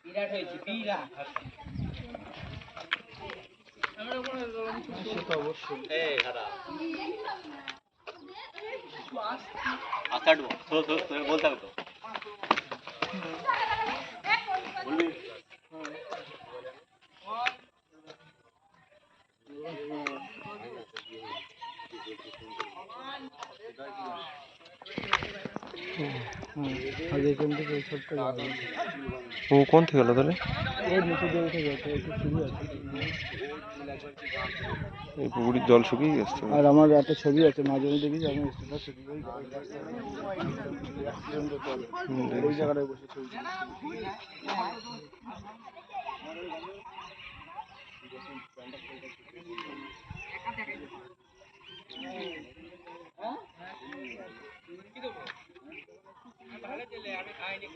বিরাট হয়েছে, বিরাট। সেটা অবশ্যই। আচ্ছা বলতে হবে তো বলবি। ও কোন থেকে গেল তাহলে? এই পুকুরের জল শুকিয়ে গেছে। আর আমার একটা ছবি আছে, মাঝে মধ্যে দেখি আমি ওই জায়গাটায় বসে ছবি। ভালো চলে, আমি খাইনি।